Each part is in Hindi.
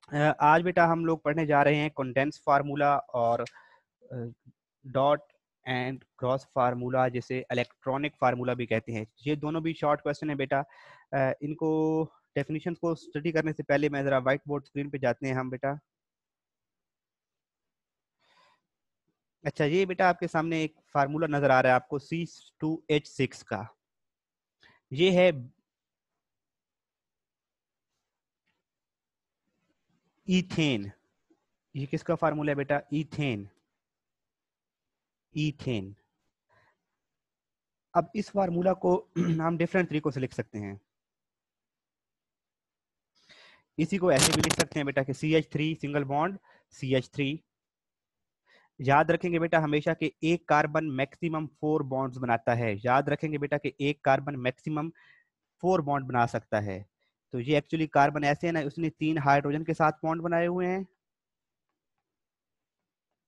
आज बेटा हम लोग पढ़ने जा रहे हैं कंडेंस फार्मूला और डॉट एंड क्रॉस फार्मूला, जिसे इलेक्ट्रॉनिक फार्मूला भी कहते हैं। ये दोनों भी शॉर्ट क्वेश्चन है बेटा। इनको डेफिनेशन को स्टडी करने से पहले मैं जरा व्हाइट बोर्ड स्क्रीन पे जाते हैं हम बेटा। अच्छा, ये बेटा आपके सामने एक फार्मूला नजर आ रहा है आपको C2H6 का। ये है ईथेन। ये किसका फार्मूला है बेटा? ईथेन। ईथेन। अब इस फार्मूला को हम डिफरेंट तरीकों से लिख सकते हैं। इसी को ऐसे भी लिख सकते हैं बेटा कि CH3 सिंगल बॉन्ड CH3। याद रखेंगे बेटा हमेशा कि एक कार्बन मैक्सिमम 4 बॉन्ड्स बनाता है। याद रखेंगे बेटा कि एक कार्बन मैक्सिमम 4 बॉन्ड बना सकता है। तो ये एक्चुअली कार्बन ऐसे है ना, उसने 3 हाइड्रोजन के साथ बॉन्ड बनाए हुए हैं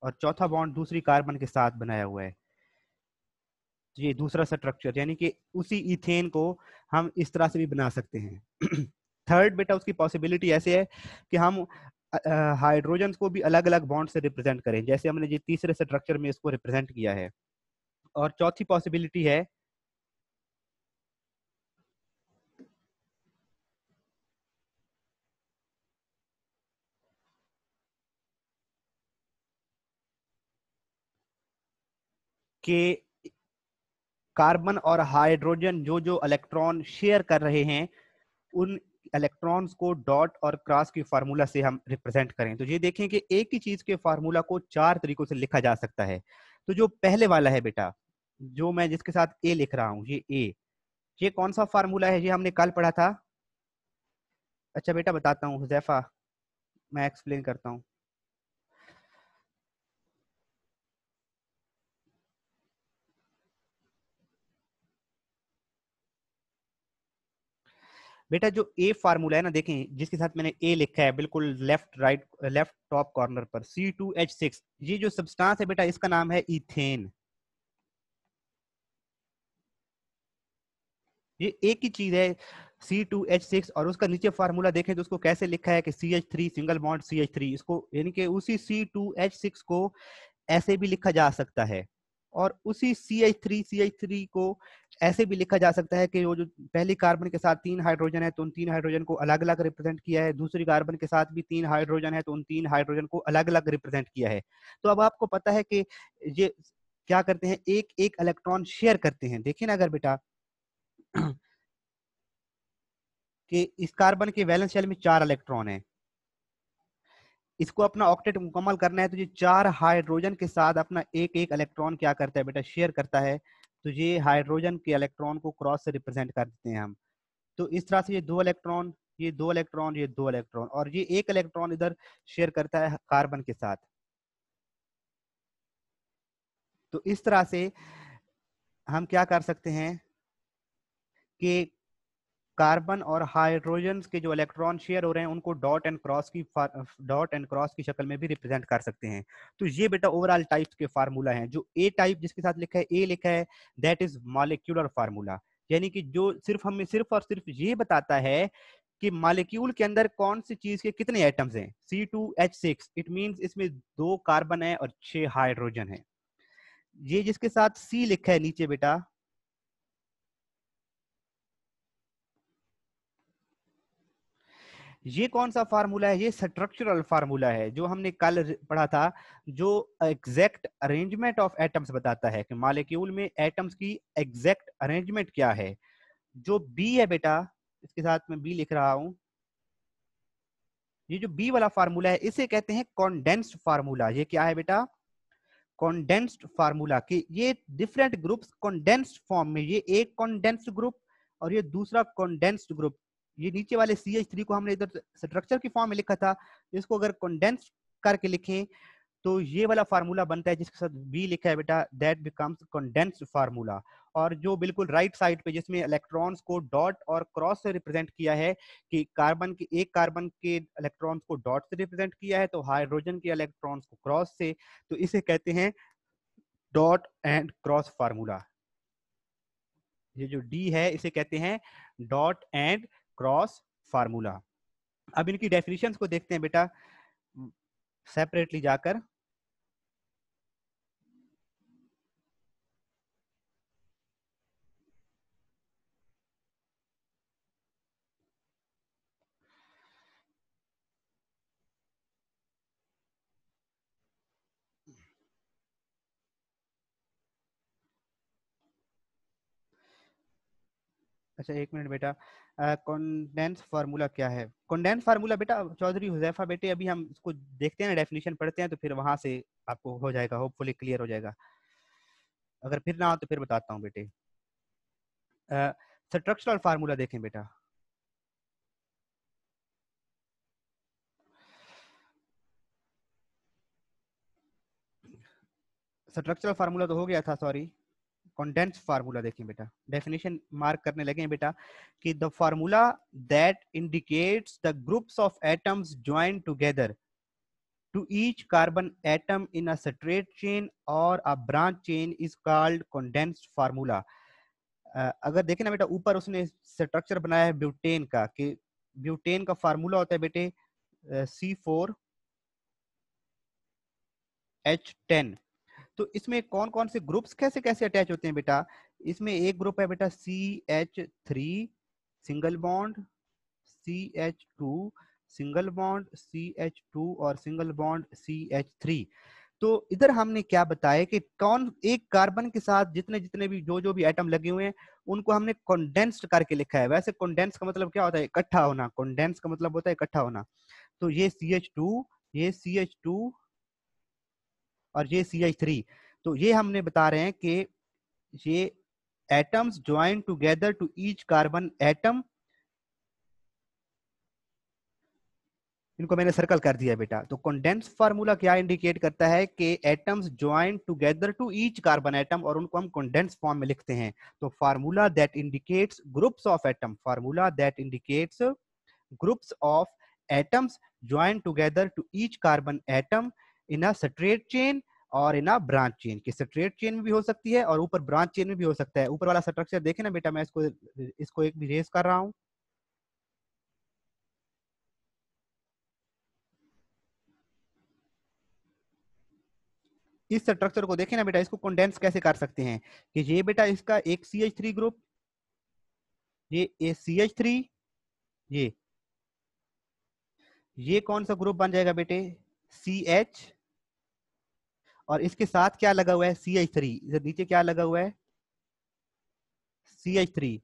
और चौथा बॉन्ड दूसरी कार्बन के साथ बनाया हुआ है। तो ये दूसरा स्ट्रक्चर, यानी कि उसी इथेन को हम इस तरह से भी बना सकते हैं। थर्ड बेटा उसकी पॉसिबिलिटी ऐसे है कि हम हाइड्रोजन को भी अलग अलग बॉन्ड से रिप्रेजेंट करें, जैसे हमने ये तीसरे स्ट्रक्चर में इसको रिप्रेजेंट किया है। और चौथी पॉसिबिलिटी है कि कार्बन और हाइड्रोजन जो जो इलेक्ट्रॉन शेयर कर रहे हैं, उन इलेक्ट्रॉन्स को डॉट और क्रॉस की फार्मूला से हम रिप्रेजेंट करें। तो ये देखें कि एक ही चीज के फार्मूला को 4 तरीकों से लिखा जा सकता है। तो जो पहले वाला है बेटा, जो मैं जिसके साथ ए लिख रहा हूं, ये ए, ये कौन सा फार्मूला है? ये हमने कल पढ़ा था। अच्छा बेटा बताता हूँ हुजैफा, मैं एक्सप्लेन करता हूँ। बेटा जो ए फार्मूला है ना, देखें जिसके साथ मैंने ए लिखा है बिल्कुल left right left top corner पर, C2H6, ये जो सब्सटेंस है बेटा इसका नाम है इथेन। ये एक ही चीज है C2H6, और उसका नीचे फार्मूला देखें तो उसको कैसे लिखा है कि CH3 सिंगल बॉन्ड CH3, इसको यानी कि उसी C2H6 को ऐसे भी लिखा जा सकता है। और उसी CH3 को ऐसे भी लिखा जा सकता है कि वो जो पहली कार्बन के साथ 3 हाइड्रोजन है तो उन 3 हाइड्रोजन को अलग अलग रिप्रेजेंट किया है, दूसरी कार्बन के साथ भी 3 हाइड्रोजन है तो उन 3 हाइड्रोजन को अलग अलग रिप्रेजेंट किया है। तो अब आपको पता है कि ये क्या करते हैं, एक एक इलेक्ट्रॉन शेयर करते हैं। देखिए ना अगर बेटा कि इस कार्बन के वैलेंस शेल में 4 इलेक्ट्रॉन है, इसको अपना ऑक्टेट मुकम्मल करना है तो ये 4 हाइड्रोजन के साथ अपना एक एक इलेक्ट्रॉन क्या करता है बेटा, शेयर करता है। तो ये हाइड्रोजन के इलेक्ट्रॉन को क्रॉस से रिप्रेजेंट कर देते हैं हम। तो इस तरह से ये 2 इलेक्ट्रॉन, ये 2 इलेक्ट्रॉन, ये 2 इलेक्ट्रॉन, और ये एक इलेक्ट्रॉन इधर शेयर करता है कार्बन के साथ। तो इस तरह से हम क्या कर सकते हैं कि कार्बन और हाइड्रोजन के जो इलेक्ट्रॉन शेयर हो रहे हैं उनको डॉट एंड क्रॉस की शक्ल में भी रिप्रेजेंट कर सकते हैं। तो ये बेटा ओवरऑल टाइप्स के फार्मूला हैं। जो ए टाइप जिसके साथ लिखा है ए लिखा है, दैट इज मॉलिक्यूलर फार्मूला, यानी कि जो सिर्फ हमें सिर्फ और सिर्फ ये बताता है कि मॉलिक्यूल के अंदर कौन सी चीज के कितने एटम्स हैं। C2H6 इट मींस इसमें 2 कार्बन है और 6 हाइड्रोजन है। ये जिसके साथ सी लिखा है नीचे बेटा, ये कौन सा फार्मूला है? ये स्ट्रक्चरल फार्मूला है जो हमने कल पढ़ा था, जो एग्जैक्ट अरेंजमेंट ऑफ एटम्स बताता है कि मॉलिक्यूल में एटम्स की एग्जैक्ट अरेंजमेंट क्या है। जो बी है बेटा, इसके साथ मैं बी लिख रहा हूं, ये जो बी वाला फार्मूला है इसे कहते हैं कॉन्डेंस्ड फार्मूला। ये क्या है बेटा? Condensed formula. कि ये डिफरेंट ग्रुप्स कॉन्डेंस्ड फॉर्म में, ये एक कॉन्डेंस्ड ग्रुप और ये दूसरा कॉन्डेंस्ड ग्रुप। ये नीचे वाले CH3 को हमने इधर स्ट्रक्चर की फॉर्म में लिखा था, इसको अगर कंडेंस करके लिखें तो ये वाला फार्मूला बनता है जिसके साथ बी लिखा है बेटा, दैट बिकम्स कंडेंस्ड फार्मूला। और जो बिल्कुल राइट साइड पे जिसमें इलेक्ट्रॉन्स को डॉट और क्रॉस से रिप्रेजेंट किया है, कि कार्बन के इलेक्ट्रॉन्स को डॉट से रिप्रेजेंट किया है तो हाइड्रोजन के इलेक्ट्रॉन्स को क्रॉस से, तो इसे कहते हैं डॉट एंड क्रॉस फार्मूला। ये जो डी है इसे कहते हैं डॉट एंड क्रॉस फार्मूला। अब इनकी डेफिनेशंस को देखते हैं बेटा सेपरेटली जाकर। अच्छा एक मिनट बेटा, कंडेंस फार्मूला क्या है? कंडेंस फार्मूला बेटा चौधरी हुजैफा बेटे, अभी हम इसको देखते हैं ना, डेफिनेशन पढ़ते हैं, तो फिर वहां से आपको हो जाएगा, होपफुली क्लियर हो जाएगा। अगर फिर ना हो तो फिर बताता हूँ बेटे। स्ट्रक्चरल फार्मूला देखें बेटा। स्ट्रक्चरल फार्मूला तो हो गया था, सॉरी। कंडेंस फार्मूला देखें बेटा, डेफिनेशन मार्क करने लगे हैं बेटा कि the formula that indicates the groups of atoms join together to each carbon atom in a straight chain or a branch chain is called condensed formula। अगर देखें ना बेटा, ऊपर उसने स्ट्रक्चर बनाया है ब्यूटेन का, कि ब्यूटेन का फार्मूला होता है बेटे C4H10। तो इसमें कौन कौन से ग्रुप्स कैसे कैसे अटैच होते हैं बेटा? इसमें एक ग्रुप है बेटा CH3 single bond, CH2 single bond, CH2 और सिंगल बॉन्ड CH3। तो इधर हमने क्या बताया कि कौन एक कार्बन के साथ जितने जितने भी जो जो भी एटम लगे हुए हैं उनको हमने कंडेंस्ड करके लिखा है। वैसे कंडेंस का मतलब क्या होता है? इकट्ठा होना। कंडेंस का मतलब होता है इकट्ठा होना। तो ये CH2, ये CH2 और ये CH3। तो ये हमने बता रहे हैं कि ये atoms join together to each carbon atom, इनको मैंने सर्कल कर दिया बेटा। तो कंडेंस फार्मूला क्या इंडिकेट करता है कि atoms join together to each carbon atom, और उनको हम कंडेंस फॉर्म में लिखते हैं। तो formula that indicates groups of atom, formula that indicates groups of atoms join together to each carbon atom in a straight chain और इन अ ब्रांच चेन। कि स्ट्रेट चेन में भी हो सकती है और ऊपर ब्रांच चेन में भी हो सकता है। ऊपर वाला स्ट्रक्चर देखे ना बेटा, मैं इसको एक भी रेस कर रहा हूं। इस स्ट्रक्चर को देखें ना बेटा, इसको कंडेंस कैसे कर सकते हैं? कि ये बेटा इसका एक CH3 ग्रुप, ये CH3, ये ये कौन सा ग्रुप बन जाएगा बेटे? CH, और इसके साथ क्या लगा हुआ है? CH3। इधर नीचे क्या लगा हुआ है? CH3।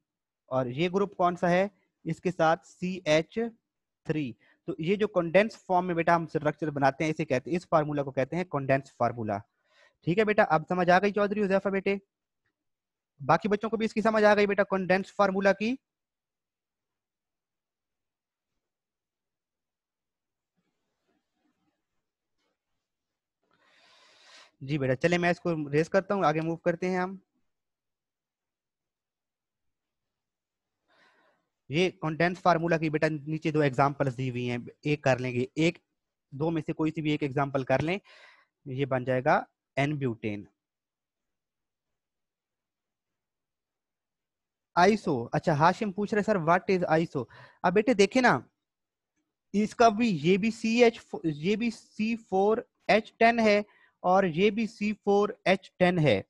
और ये ग्रुप कौन सा है? इसके साथ CH3। तो ये जो कंडेंस फॉर्म में बेटा हम स्ट्रक्चर बनाते हैं, इसे कहते हैं, इस फार्मूला को कहते हैं कंडेंस फार्मूला। ठीक है बेटा, अब समझ आ गई चौधरी हुजैफा बेटे? बाकी बच्चों को भी इसकी समझ आ गई बेटा कंडेंस फार्मूला की? जी बेटा, चले मैं इसको रेस करता हूँ, आगे मूव करते हैं हम। ये कंडेंस फार्मूला की बेटा नीचे दो एग्जांपल्स दी हुई हैं, एक कर लेंगे, एक दो में से कोई सी भी एक एग्जांपल कर लें। ये बन जाएगा एन ब्यूटेन। आइसो, अच्छा हाशिम पूछ रहे सर व्हाट इज आइसो। अब बेटे देखे ना, इसका भी ये भी C4H10 है और ये भी C4H10 है,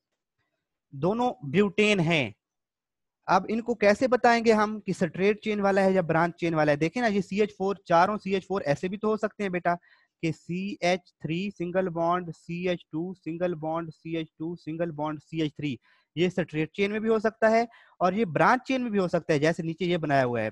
दोनों ब्यूटेन हैं। अब इनको कैसे बताएंगे हम कि स्ट्रेट चेन वाला है या ब्रांच चेन वाला है? देखिए ना, ये CH4, चारों CH4 ऐसे भी तो हो सकते हैं बेटा, कि CH3 single bond CH2 single bond CH2 single bond CH3। ये स्ट्रेट चेन में भी हो सकता है और ये ब्रांच चेन में भी हो सकता है, जैसे नीचे ये बनाया हुआ है।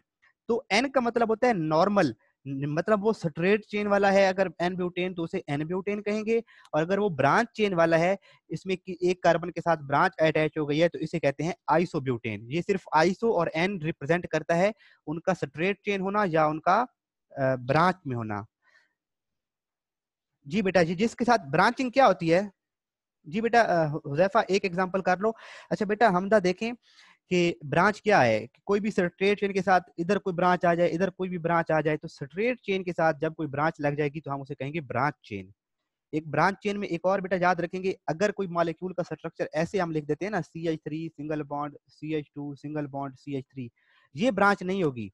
तो एन का मतलब होता है नॉर्मल, मतलब वो स्ट्रेट चेन वाला है अगर एन ब्यूटेन तो उसे एन ब्यूटेन कहेंगे, और अगर वो ब्रांच चेन वाला है, इसमें कि एक कार्बन के साथ ब्रांच अटैच हो गई है, तो इसे कहते हैं आइसोब्यूटेन। ये सिर्फ आइसो और एन रिप्रेजेंट करता है उनका स्ट्रेट चेन होना या उनका ब्रांच में होना। जी बेटा जी, जिसके साथ ब्रांचिंग क्या होती है? जी बेटा हुजैफा एक एग्जांपल कर लो। अच्छा बेटा हमदा देखें कि ब्रांच क्या है, कि कोई भी स्ट्रेट चेन के साथ इधर कोई ब्रांच आ जाए, इधर कोई भी ब्रांच आ जाए, तो स्ट्रेट चेन के साथ जब कोई ब्रांच लग जाएगी तो हम उसे कहेंगे ब्रांच चेन। एक ब्रांच चेन में एक और बेटा याद रखेंगे, अगर कोई मॉलिक्यूल का स्ट्रक्चर ऐसे हम लिख देते हैं ना, CH3 single bond CH2 single bond CH3, ये ब्रांच नहीं होगी।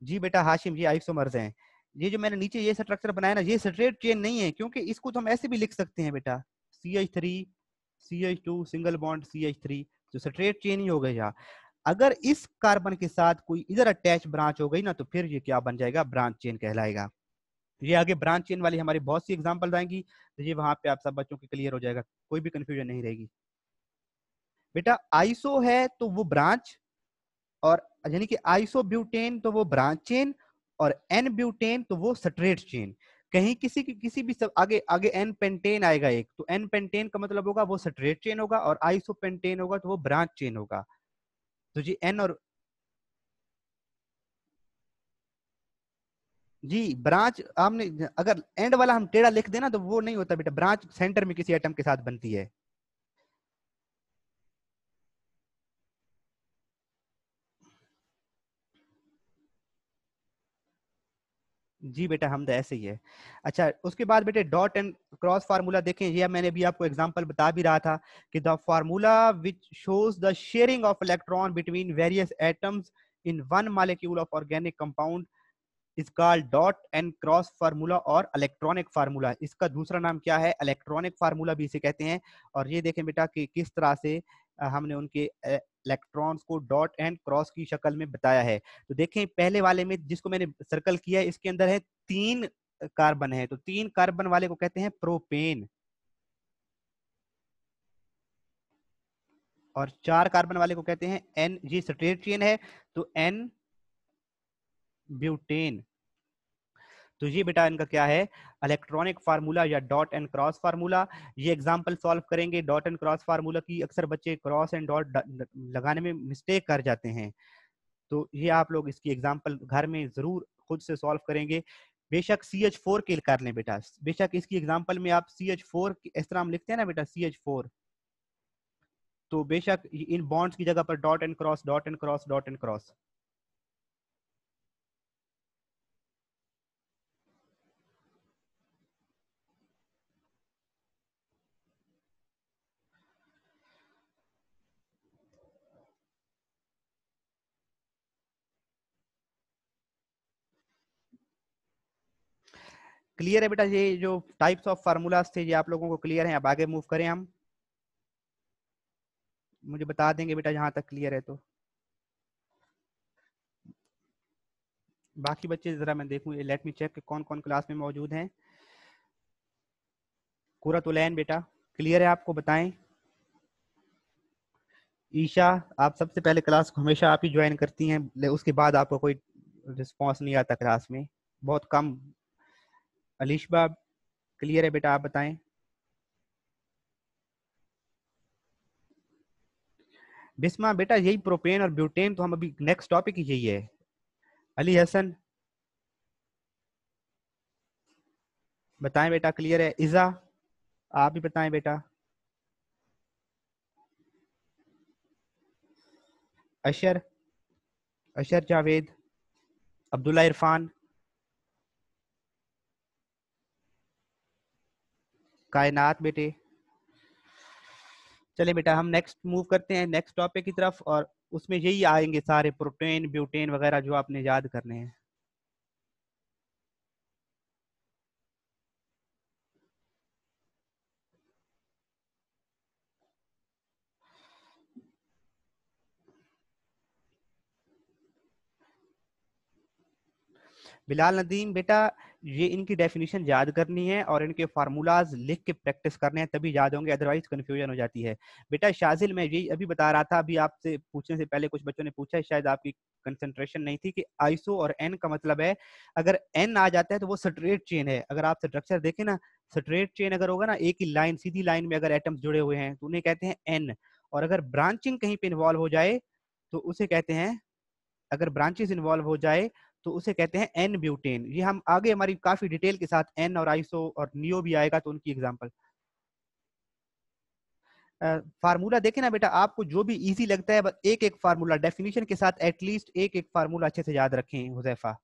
जी बेटा हाशिम, ये आइसोमर्स हैं। ये जो मैंने नीचे ये स्ट्रक्चर बनाया ना, ये स्ट्रेट चेन नहीं है, क्योंकि इसको तो हम ऐसे भी लिख सकते हैं बेटा, CH3 CH2 single bond CH3, तो स्ट्रेट चेन ही हो गया। अगर इस कार्बन के साथ कोई इधर अटैच ब्रांच हो गई ना, तो फिर ये क्या बन जाएगा, ब्रांच चेन कहलाएगा। ये आगे ब्रांच चेन वाली हमारी बहुत सी एग्जांपल आएंगी, तो ये वहां पे आप सब बच्चों के क्लियर हो जाएगा, कोई भी कंफ्यूजन नहीं रहेगी। बेटा आइसो है तो वो ब्रांच, और यानी कि आइसोब्यूटेन तो वो ब्रांच चेन, और एन ब्यूटेन तो वो स्ट्रेट चेन। कहीं किसी भी सब आगे आगे एन पेंटेन आएगा एक, तो एन पेंटेन का मतलब होगा वो स्ट्रेट चेन होगा, और आइसो पेंटेन होगा तो वो ब्रांच चेन होगा। तो जी एन और जी ब्रांच, हमने अगर एंड वाला हम टेढ़ा लिख देना तो वो नहीं होता बेटा, ब्रांच सेंटर में किसी एटम के साथ बनती है। जी बेटा हम तो ऐसे ही है। अच्छा उसके बाद बेटे डॉट एंड क्रॉस फार्मूला देखें, ये मैंने भी आपको एग्जांपल बता भी रहा था कि the formula which shows the sharing of electron between various atoms in one molecule of organic compound is called dot and cross formula और इलेक्ट्रॉनिक फार्मूला। इसका दूसरा नाम क्या है, इलेक्ट्रॉनिक फार्मूला भी इसे कहते हैं। और ये देखें बेटा कि किस तरह से हमने उनके electrons co dot and cross की शक्ल में बताया है। तो देखें पहले वाले में जिसको मैंने सर्कल किया है, इसके अंदर है 3 कार्बन है, तो 3 कार्बन वाले को कहते हैं प्रोपेन, और 4 कार्बन वाले को कहते हैं एन, जी स्ट्रेट चेन है तो एन ब्यूटेन। तो ये बेटा इनका क्या है, इलेक्ट्रॉनिक फार्मूला या डॉट एंड क्रॉस फार्मूला। ये एग्जांपल सॉल्व करेंगे डॉट एंड क्रॉस फार्मूला की, अक्सर बच्चे क्रॉस एंड डॉट लगाने में मिस्टेक कर जाते हैं, तो ये आप लोग इसकी एग्जांपल घर में जरूर खुद से सॉल्व करेंगे। बेशक CH4 के कर लें बेटा, बेशक इसकी एग्जांपल में आप CH4 इस तरह हम लिखते हैं ना बेटा CH4, तो बेशक इन बॉन्ड्स की जगह पर dot and cross dot and cross dot and cross. Clear है बेटा, ये जो टाइप्स ऑफ फार्मूलाज थे ये आप लोगों को क्लियर है, अब आगे मूव करें हम, मुझे बता देंगे बेटा जहां तक क्लियर है तो। बाकी बच्चे जरा मैं देखूं, लेट मी चेक कौन कौन क्लास में मौजूद हैं। कुरतुलैन बेटा क्लियर है आपको, बताएं। ईशा, आप सबसे पहले क्लास को हमेशा आप ही ज्वाइन करती हैं, उसके बाद आपको कोई रिस्पॉन्स नहीं आता क्लास में, बहुत कम। अलीशबा क्लियर है बेटा, आप बताएं। बिस्मा बेटा यही प्रोपेन और ब्यूटेन, तो हम अभी नेक्स्ट टॉपिक ही यही है। अली हसन बताएं बेटा, क्लियर है। इजा आप भी बताएं बेटा। अशर, अशर जावेद, अब्दुल्ला इरफान, कायनात बेटे। चले बेटा हम नेक्स्ट मूव करते हैं नेक्स्ट टॉपिक की तरफ, और उसमें यही आएंगे सारे प्रोटेन ब्यूटेन वगैरह जो आपने याद करने हैं। बिलाल नदीम बेटा, ये इनकी डेफिनेशन याद करनी है और इनके फार्मूलाज लिख के प्रैक्टिस करने हैं, तभी याद होंगे, अदरवाइज कंफ्यूजन हो जाती है। बेटा शाजिल, मैं यही अभी बता रहा था, अभी आपसे पूछने से पहले कुछ बच्चों ने पूछा है, शायद आपकी कंसंट्रेशन नहीं थी, कि आइसो और एन का मतलब है, अगर एन आ जाता है तो वो स्ट्रेट चेन है। अगर आप स्ट्रक्चर देखें ना, स्ट्रेट चेन अगर होगा ना, एक ही लाइन सीधी लाइन में अगर एटम्स जुड़े हुए हैं तो उन्हें कहते हैं एन। और अगर ब्रांचिंग कहीं पे इन्वॉल्व हो जाए तो उसे कहते हैं, अगर ब्रांचेस इन्वॉल्व हो जाए तो उसे कहते हैं एन ब्यूटेन। ये हम आगे हमारी काफी डिटेल के साथ एन और आइसो और नियो भी आएगा तो उनकी एग्जांपल। फार्मूला देखे ना बेटा, आपको जो भी इजी लगता है बस एक एक फार्मूला डेफिनेशन के साथ एटलीस्ट एक एक फार्मूला अच्छे से याद रखें हुजैफा।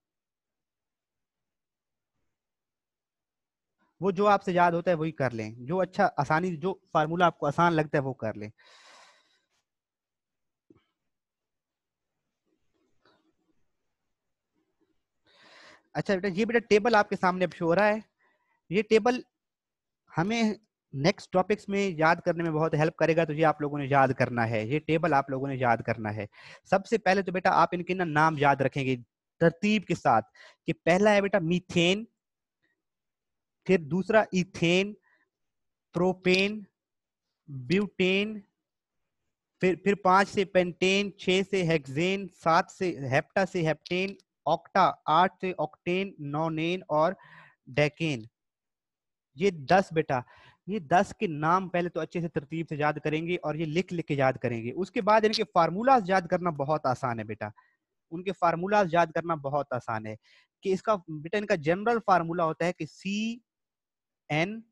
वो जो आपसे याद होता है वही कर लें, जो अच्छा आसानी, जो फार्मूला आपको आसान लगता है वो कर लें। अच्छा बेटा, ये बेटा टेबल आपके सामने अब शो हो रहा है। ये टेबल हमें नेक्स्ट टॉपिक्स में याद करने में बहुत हेल्प करेगा, तो ये आप लोगों ने याद करना है, ये टेबल आप लोगों ने याद करना है। सबसे पहले तो बेटा आप इनके ना नाम याद रखेंगे तरतीब के साथ, कि पहला है बेटा मीथेन, फिर दूसरा इथेन, प्रोपेन, ब्यूटेन, फिर 5 से पेंटेन, 6 से हेक्सेन, 7 से हेप्टा से हेप्टेन, ऑक्टा 8 से ऑक्टेन, नौनेन और डेकेन। ये 10 बेटा, ये 10 के नाम पहले तो अच्छे से तरतीब से याद करेंगे और ये लिख लिख के याद करेंगे। उसके बाद इनके फार्मूलाज याद करना बहुत आसान है बेटा, उनके फार्मूलाज याद करना बहुत आसान है। कि इसका बेटा इनका जनरल फार्मूला होता है कि CN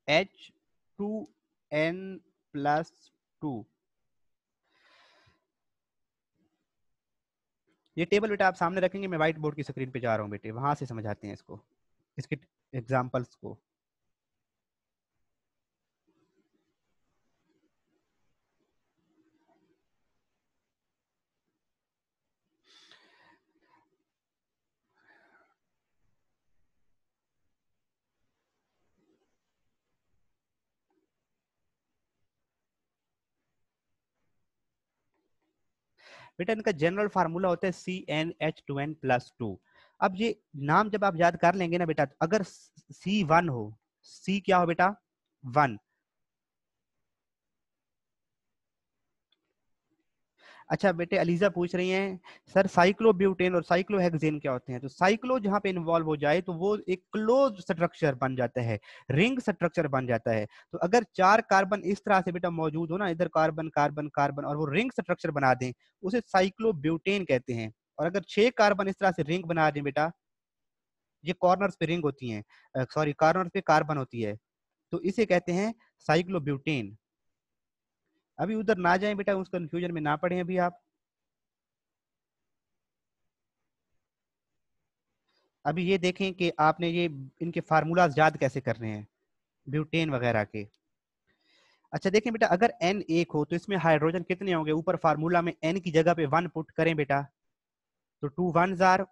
H2N+2। ये टेबल बेटा आप सामने रखेंगे, मैं व्हाइट बोर्ड की स्क्रीन पे जा रहा हूँ बेटे, वहां से समझाते हैं इसको, इसके एग्जाम्पल्स को। बेटा इनका जनरल फार्मूला होता है CnH2n+2। अब ये नाम जब आप याद कर लेंगे ना बेटा, अगर C1 हो, C क्या हो बेटा 1। अच्छा बेटे अलीजा पूछ रही हैं सर साइक्लोब्यूटेन और साइक्लोहेक्सेन क्या होते हैं। तो साइक्लो जहां पे इन्वॉल्व हो जाए तो वो एक क्लोज स्ट्रक्चर बन जाता है, रिंग स्ट्रक्चर बन जाता है। तो अगर 4 कार्बन इस तरह से बेटा मौजूद हो ना, इधर कार्बन कार्बन कार्बन, और वो रिंग स्ट्रक्चर बना दें, उसे साइक्लोब्यूटेन कहते हैं। और अगर 6 कार्बन इस तरह से रिंग बना दें बेटा, ये कॉर्नर्स पे रिंग होती हैं, सॉरी कॉर्नर पे कार्बन होती है, तो इसे कहते हैं साइक्लोब्यूटेन। अभी उधर ना जाएं बेटा, उस कंफ्यूजन में ना पड़े अभी आप। अभी ये देखें कि आपने ये इनके फार्मूलाज याद कैसे करने हैं ब्यूटेन वगैरह के। अच्छा देखें बेटा, अगर N एक हो तो इसमें हाइड्रोजन कितने होंगे, ऊपर फार्मूला में N की जगह पे 1 पुट करें बेटा, तो 2 1 जार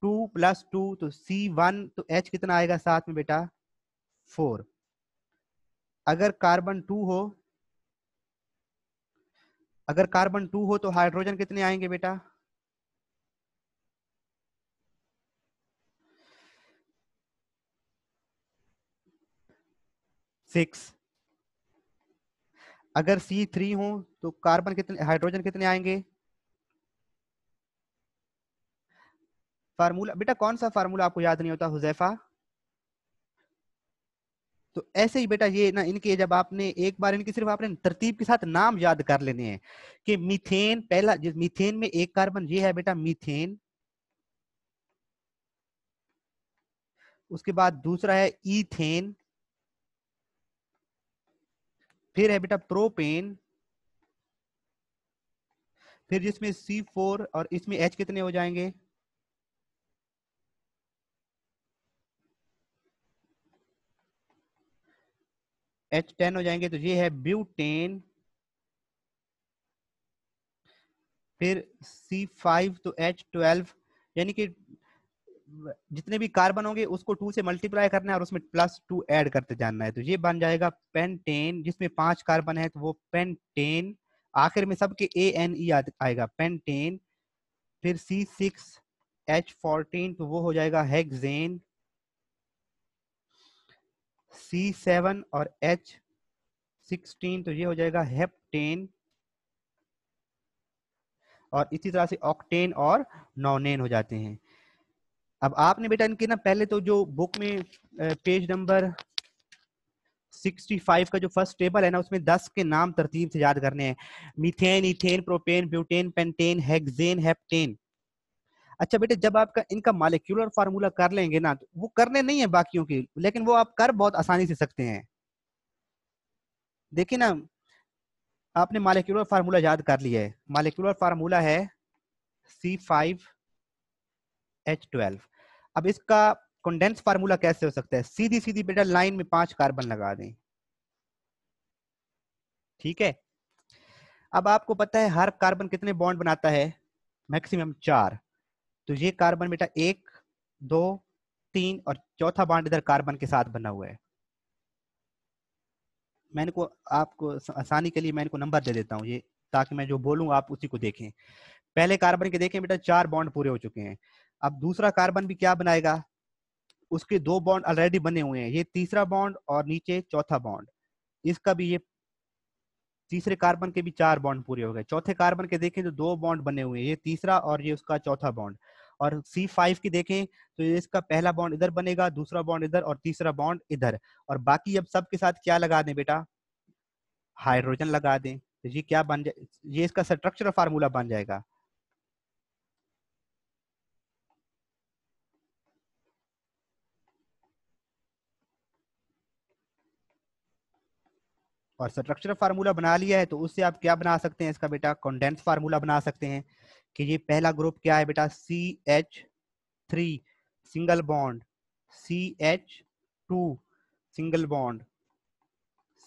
2 + 2, तो C1, तो H कितना आएगा साथ में बेटा 4। अगर कार्बन 2 हो, अगर कार्बन 2 हो तो हाइड्रोजन कितने आएंगे बेटा 6। अगर C3 हो तो कार्बन कितने, हाइड्रोजन कितने आएंगे। फार्मूला बेटा कौन सा फार्मूला आपको याद नहीं होता हुजैफा। तो ऐसे ही बेटा ये ना, इनके जब आपने एक बार इनकी सिर्फ आपने तरतीब के साथ नाम याद कर लेने हैं कि मीथेन पहला, जिस मीथेन में एक कार्बन, ये है बेटा मीथेन। उसके बाद दूसरा है ईथेन, फिर है बेटा प्रोपेन, फिर जिसमें C4 और इसमें H कितने हो जाएंगे, H10 हो जाएंगे, तो ये है ब्यूटेन। फिर C5 तो H12, यानी कि जितने भी कार्बन होंगे उसको 2 से मल्टीप्लाई करना है और उसमें +2 ऐड करते जाना है, तो ये बन जाएगा पेंटेन, जिसमें 5 कार्बन है तो वो पेंटेन। आखिर में सबके ANE आएगा पेंटेन। फिर C6H14, तो वो हो जाएगा हेक्सेन। C7 और H16, तो ये हो जाएगा हेप्टेन। और इसी तरह से ऑक्टेन और नॉनेन हो जाते हैं। अब आपने बेटा इनके ना पहले तो जो बुक में पेज नंबर 65 का जो फर्स्ट टेबल है ना, उसमें 10 के नाम तरतीब से याद करने हैं। Methane, ethane, propane, butane, pentane, hexane, heptane. अच्छा बेटे, जब आपका इनका मॉलिक्यूलर फार्मूला कर लेंगे ना, तो वो करने नहीं है बाकियों की, लेकिन वो आप कर बहुत आसानी से सकते हैं। देखिए ना, आपने मॉलिक्यूलर फार्मूला याद कर लिया है, मॉलिक्यूलर फार्मूला है C5H12। अब इसका कंडेंस फार्मूला कैसे हो सकता है, सीधी सीधी बेटा लाइन में 5 कार्बन लगा दें, ठीक है। अब आपको पता है हर कार्बन कितने बॉन्ड बनाता है? मैक्सिमम 4। तो ये कार्बन बेटा 1 2 3 और चौथा बॉन्ड इधर कार्बन के साथ बना हुआ है। मैंने को आपको आसानी के लिए मैं इनको नंबर दे देता हूँ ये, ताकि मैं जो बोलूँ आप उसी को देखें। पहले कार्बन के देखें बेटा 4 बॉन्ड पूरे हो चुके हैं। अब दूसरा कार्बन भी क्या बनाएगा? उसके 2 बॉन्ड ऑलरेडी बने हुए हैं, ये तीसरा बॉन्ड और नीचे चौथा बॉन्ड। इसका भी ये तीसरे कार्बन के भी 4 बॉन्ड पूरे हो गए। चौथे कार्बन के देखें तो 2 बॉन्ड बने हुए हैं, ये तीसरा और ये उसका चौथा बॉन्ड। और C5 की देखें तो ये इसका पहला बॉन्ड इधर बनेगा, दूसरा बॉन्ड इधर और तीसरा बॉन्ड इधर। और बाकी अब सबके साथ क्या लगा दें बेटा? हाइड्रोजन लगा दें। तो ये क्या बन जाए? ये इसका स्ट्रक्चरल फार्मूला बन जाएगा। और स्ट्रक्चरल फार्मूला बना लिया है तो उससे आप क्या बना सकते हैं इसका बेटा? कंडेंस फार्मूला बना सकते हैं कि ये पहला ग्रुप क्या है बेटा? CH3 single bond, CH2 single bond,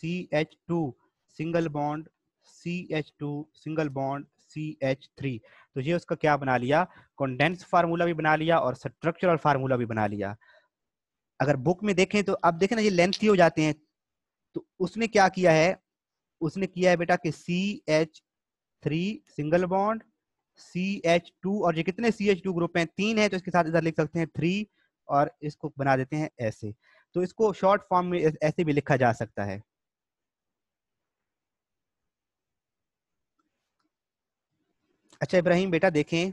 CH2 single bond, CH2 single bond, CH3। तो ये उसका क्या बना लिया? कंडेंस फार्मूला भी बना लिया और स्ट्रक्चरल फार्मूला भी बना लिया। अगर बुक में देखें तो अब देखें ना ये लेंथी हो जाते हैं। तो उसने क्या किया है? उसने किया है बेटा कि CH3 सिंगल बॉन्ड, CH2 और ये कितने CH2 ग्रुप हैं? 3 है, तो इसके साथ इधर लिख सकते हैं 3 और इसको बना देते हैं ऐसे। तो इसको शॉर्ट फॉर्म में ऐसे भी लिखा जा सकता है। अच्छा इब्राहिम बेटा देखें,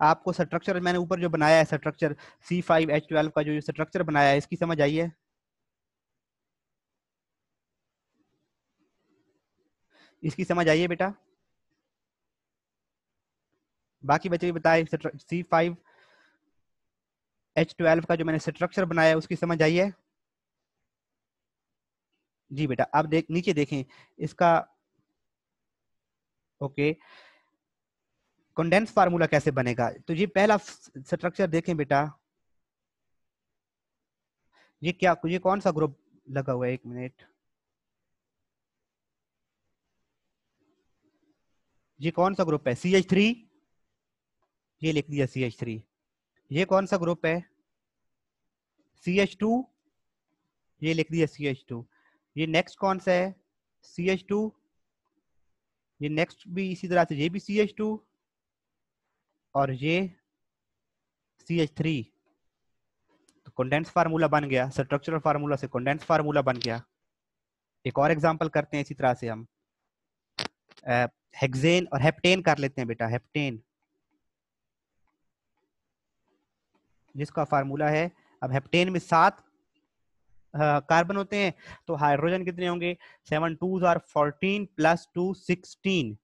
आपको स्ट्रक्चर मैंने ऊपर जो बनाया है स्ट्रक्चर C5H12 का जो स्ट्रक्चर बनाया है, इसकी समझ आई है? इसकी समझ आई है बेटा? बाकी बच्चे भी बताए C5H12 का जो मैंने स्ट्रक्चर बनाया है उसकी समझ आई है? जी बेटा। अब नीचे देखें इसका। ओके, कंडेंस फार्मूला कैसे बनेगा? तो ये पहला स्ट्रक्चर देखें बेटा, ये कौन सा ग्रुप लगा हुआ है? 1 मिनट, ये कौन सा ग्रुप है? CH3, ये लिख दिया CH3। ये कौन सा ग्रुप है? CH2, ये लिख दिया CH2। ये नेक्स्ट कौन सा है? CH2। ये नेक्स्ट भी इसी तरह से, ये भी CH2 और ये CH3। तो कंडेंस फार्मूला बन गया, स्ट्रक्चरल फार्मूला से कंडेंस फार्मूला बन गया। एक और एग्जांपल करते हैं इसी तरह से हम हेक्सेन और हेप्टेन कर लेते हैं बेटा। हेप्टेन जिसका फार्मूला है, अब हेप्टेन में 7 कार्बन होते हैं, तो हाइड्रोजन कितने होंगे? 7 2s आर 14 प्लस 2 16।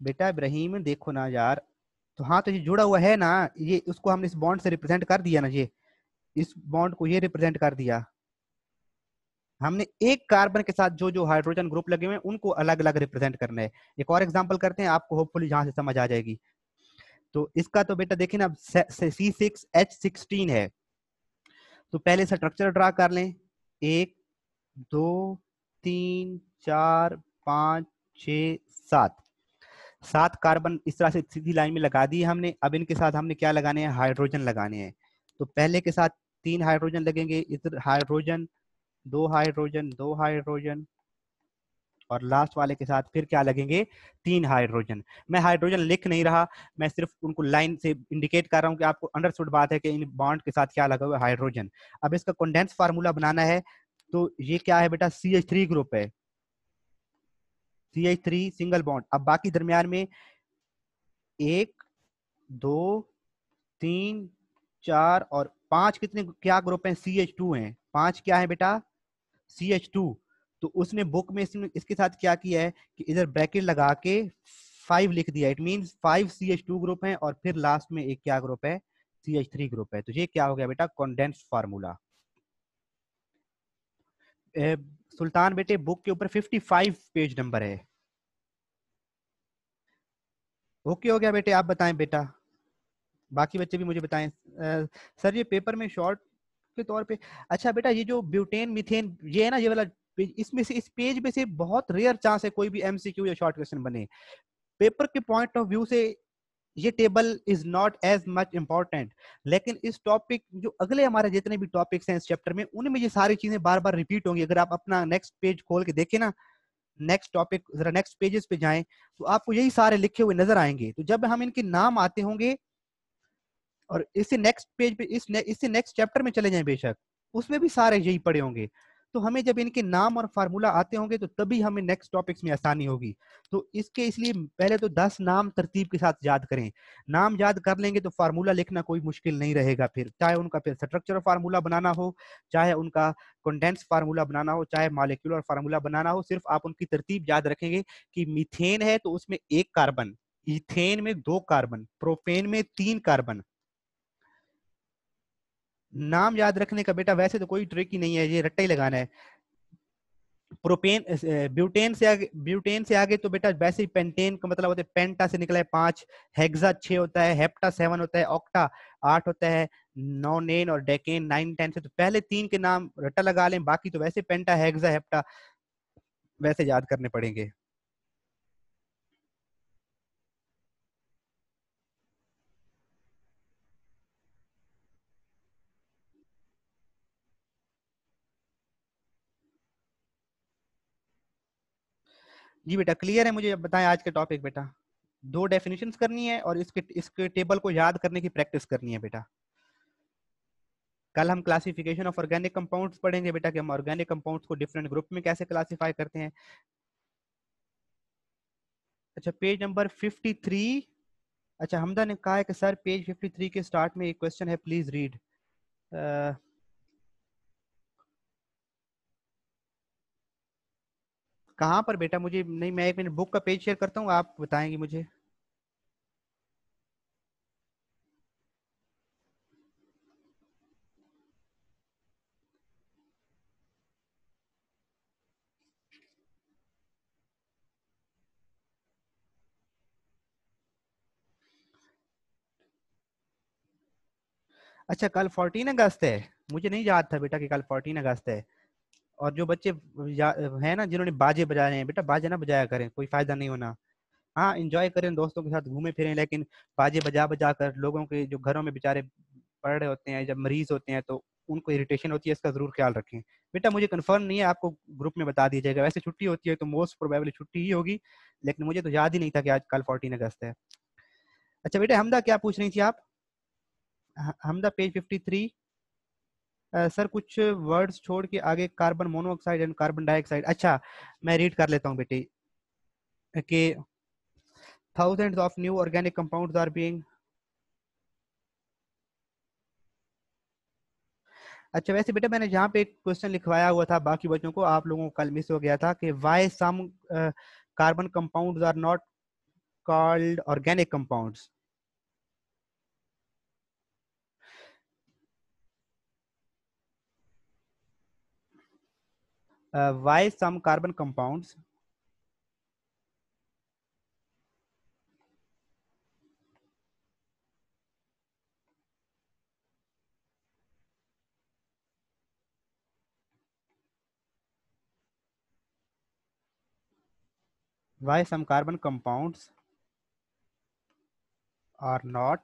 बेटा इब्राहिम देखो ना यार, तो हाँ, तो ये जुड़ा हुआ है ना, ये उसको हमने इस बॉन्ड से रिप्रेजेंट कर दिया ना, ये इस बॉन्ड को ये रिप्रेजेंट कर दिया हमने। एक कार्बन के साथ जो जो हाइड्रोजन ग्रुप लगे हुए हैं उनको अलग अलग रिप्रेजेंट करना है। एक और एग्जांपल करते हैं, आपको होपफुली जहां से समझ आ जाएगी। तो इसका तो बेटा देखिए ना, C6H16 है। तो पहले स्ट्रक्चर ड्रा कर लें। 1 2 3 4 5 6 7, 7 कार्बन इस तरह से सीधी लाइन में लगा दी हमने। अब इनके साथ हमने क्या लगाने हैं? हाइड्रोजन लगाने हैं। तो पहले के साथ 3 हाइड्रोजन लगेंगे, इधर हाइड्रोजन, 2 हाइड्रोजन, 2 हाइड्रोजन, और लास्ट वाले के साथ फिर क्या लगेंगे? 3 हाइड्रोजन। मैं हाइड्रोजन लिख नहीं रहा, मैं सिर्फ उनको लाइन से इंडिकेट कर रहा हूं कि आपको अंडरस्टूड बात है कि इन बॉन्ड के साथ क्या लगा हुआ है? हाइड्रोजन। अब इसका कंडेंस फार्मूला बनाना है, तो ये क्या है बेटा? CH3 ग्रुप है, CH3 सिंगल बॉन्ड। अब बाकी दरमियान में 1 2 3 4 और 5 कितने क्या ग्रुप हैं? CH2 हैं। 5 क्या है बेटा? CH2। तो उसने बुक में इसके साथ क्या किया है कि इधर ब्रैकेट लगा के 5 लिख दिया। इट मींस 5 CH2 ग्रुप है और फिर लास्ट में एक क्या ग्रुप है? CH3 ग्रुप है। तो ये क्या हो गया बेटा? Condensed formula. सुल्तान बेटे बुक के ऊपर 55 पेज नंबर है। ओके हो गया बेटे, आप बताएं बेटा, बाकी बच्चे भी मुझे बताएं। सर ये पेपर में शॉर्ट के तौर पे, अच्छा बेटा ये जो ब्यूटेन मीथेन ये है ना, ये वाला पेज, इसमें से इस पेज में से बहुत रेयर चांस है कोई भी एमसीक्यू या शॉर्ट क्वेश्चन बने। पेपर के पॉइंट ऑफ व्यू से ये table is not as much important, लेकिन इस टॉपिक जो अगले हमारे जितने भी टॉपिक्स हैं इस चैप्टर में, उनमें ये सारी चीजें बार बार रिपीट होंगी। अगर आप अपना नेक्स्ट पेज खोल के देखें ना, नेक्स्ट टॉपिक जरा नेक्स्ट पेजेस पे जाएं, तो आपको यही सारे लिखे हुए नजर आएंगे। तो जब हम इनके नाम आते होंगे और इसी नेक्स्ट पेज पे इसी नेक्स्ट चैप्टर में चले जाएं बेशक, उसमें भी सारे यही पड़े होंगे। तो हमें जब इनके नाम और फार्मूला आते होंगे तो तभी हमें नेक्स्ट टॉपिक्स में आसानी होगी। तो इसके इसलिए पहले तो 10 नाम तरतीब के साथ याद करें। नाम याद कर लेंगे तो फार्मूला लिखना कोई मुश्किल नहीं रहेगा, फिर चाहे उनका फिर स्ट्रक्चर फार्मूला बनाना हो, चाहे उनका कंडेंस फार्मूला बनाना हो, चाहे मॉलिक्यूलर फार्मूला बनाना हो, सिर्फ आप उनकी तरतीब याद रखेंगे कि मीथेन है तो उसमें 1 कार्बन, इथेन में 2 कार्बन, प्रोपेन में 3 कार्बन। नाम याद रखने का बेटा वैसे तो कोई ट्रिक ही नहीं है, ये रट्टा ही लगाना है। प्रोपेन ब्यूटेन से आगे तो बेटा वैसे ही पेंटेन का मतलब होता है, पेंटा से निकला है 5, हेक्सा 6 होता है, हेप्टा 7 होता है, ऑक्टा 8 होता है, नोनेन और डेकेन 9 10 से, तो पहले 3 के नाम रट्टा लगा लें, बाकी तो वैसे पेंटा हेक्सा हेप्टा वैसे याद करने पड़ेंगे। जी बेटा क्लियर है, मुझे बताएं आज के टॉपिक बेटा। 2 डेफिनेशंस करनी है और इसके इसके टेबल को याद करने की प्रैक्टिस करनी है बेटा। कल हम क्लासिफिकेशन ऑफ ऑर्गेनिक कंपाउंड्स पढ़ेंगे बेटा, कि हम ऑर्गेनिक कंपाउंड्स को डिफरेंट ग्रुप में कैसे क्लासिफाई करते हैं। अच्छा पेज नंबर 53। अच्छा हमदा ने कहा है कि सर पेज 53 के स्टार्ट में एक क्वेश्चन है, प्लीज रीड। कहाँ पर बेटा, मुझे नहीं, मैं 1 मिनट बुक का पेज शेयर करता हूँ, आप बताएंगे मुझे। अच्छा कल 14 अगस्त है, मुझे नहीं याद था बेटा कि कल 14 अगस्त है। और जो बच्चे है ना जिन्होंने बाजे बजा रहे हैं, बेटा बाजे ना बजाया करें, कोई फायदा नहीं होना। हाँ एंजॉय करें, दोस्तों के साथ घूमे फिरें, लेकिन बाजे बजा बजा कर लोगों के जो घरों में बेचारे पड़ रहे होते हैं, जब मरीज होते हैं तो उनको इरिटेशन होती है, इसका जरूर ख्याल रखें। बेटा मुझे कंफर्म नहीं है, आपको ग्रुप में बता दिया जाएगा। वैसे छुट्टी होती है तो मोस्ट प्रोबेबली छुट्टी ही होगी, लेकिन मुझे तो याद ही नहीं था कि आज कल 14 अगस्त है। अच्छा बेटा हमदा क्या पूछ रही थी आप? हमदा पेज 53। सर कुछ वर्ड्स छोड़ के आगे carbon monoxide and carbon dioxide, अच्छा मैं रीड कर लेता हूँ बेटे कि thousands of new organic compounds are being। अच्छा वैसे बेटा मैंने जहाँ पे एक क्वेश्चन लिखवाया हुआ था, बाकी बच्चों को आप लोगों को कल मिस हो गया था, कि why some carbon compounds are not called organic compounds। why some carbon compounds why some carbon compounds are not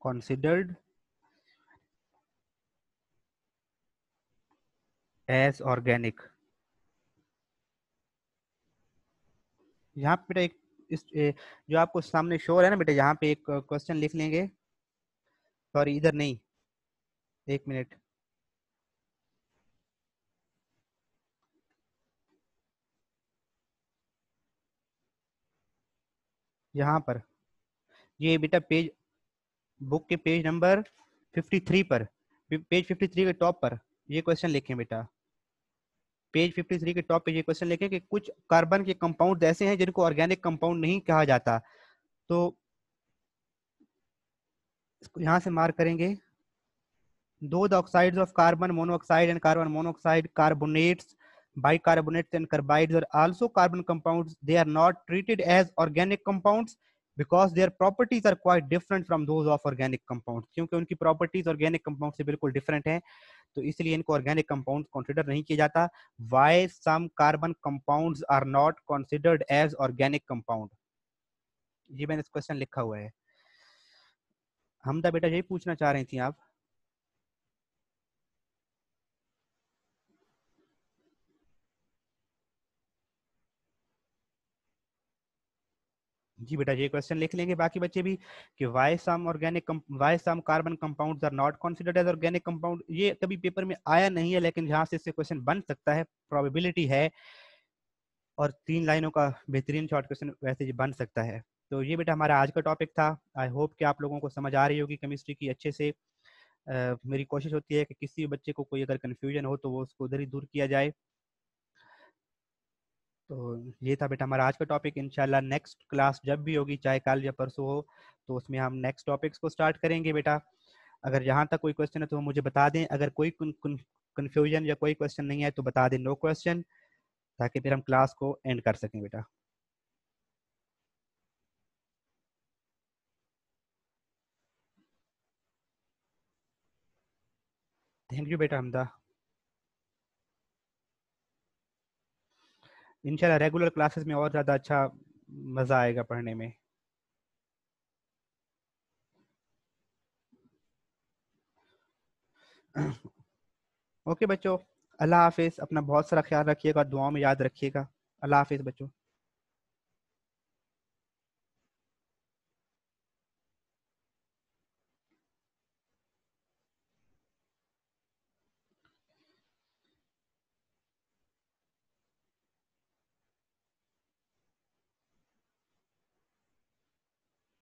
considered as organic। यहाँ पे बेटा एक जो आपको सामने शो है ना बेटा, यहाँ पे एक क्वेश्चन लिख लेंगे। सॉरी इधर नहीं, 1 मिनट, यहाँ पर ये बेटा पेज, बुक के पेज नंबर 53 पर, पेज 53 के टॉप पर ये क्वेश्चन लिखें बेटा। पेज 53 के टॉप पे ये क्वेश्चन लिखे कि कुछ कार्बन के कंपाउंड ऐसे हैं जिनको ऑर्गेनिक कंपाउंड नहीं कहा जाता। तो इसको यहां से मार्क करेंगे। दो the oxides of carbon monoxide and carbon monoxide, carbonates, bicarbonates and carbides are also carbon compounds. They are not treated as organic compounds because their properties are quite different from those of organic compounds. क्योंकि उनकी properties organic compounds से बिल्कुल different है, तो इसलिए इनको organic compounds consider नहीं किया जाता। Why some carbon compounds are not considered as organic compound? ये मैंने इस क्वेश्चन लिखा हुआ है। हमदा बेटा यही पूछना चाह रही थी आप? जी बेटा ये क्वेश्चन लिख लेंगे बाकी बच्चे भी कि why some carbon compounds are not considered as organic compound. ये कभी पेपर में आया नहीं है, लेकिन जहां से इससे क्वेश्चन बन सकता है, प्रोबेबिलिटी है, और 3 लाइनों का बेहतरीन शॉर्ट क्वेश्चन वैसे ही बन सकता है। तो ये बेटा हमारा आज का टॉपिक था। आई होप कि आप लोगों को समझ आ रही होगी केमिस्ट्री की अच्छे से। मेरी कोशिश होती है कि किसी बच्चे को कोई अगर कन्फ्यूजन हो तो वो उसको उधर ही दूर किया जाए। तो ये था बेटा हमारा आज का टॉपिक। इंशाल्लाह नेक्स्ट क्लास जब भी होगी, चाहे कल या परसों हो, तो उसमें हम नेक्स्ट टॉपिक्स को स्टार्ट करेंगे बेटा। अगर यहाँ तक कोई क्वेश्चन है तो मुझे बता दें, अगर कोई कन्फ्यूजन या कोई क्वेश्चन नहीं है तो बता दें नो क्वेश्चन, ताकि फिर हम क्लास को एंड कर सकें बेटा। थैंक यू बेटा हमदा। इंशाल्लाह रेगुलर क्लासेस में और ज़्यादा अच्छा मज़ा आएगा पढ़ने में। ओके बच्चों, अल्लाह हाफिज़। अपना बहुत सारा ख्याल रखिएगा, दुआओं में याद रखिएगा। अल्लाह हाफिज़ बच्चों।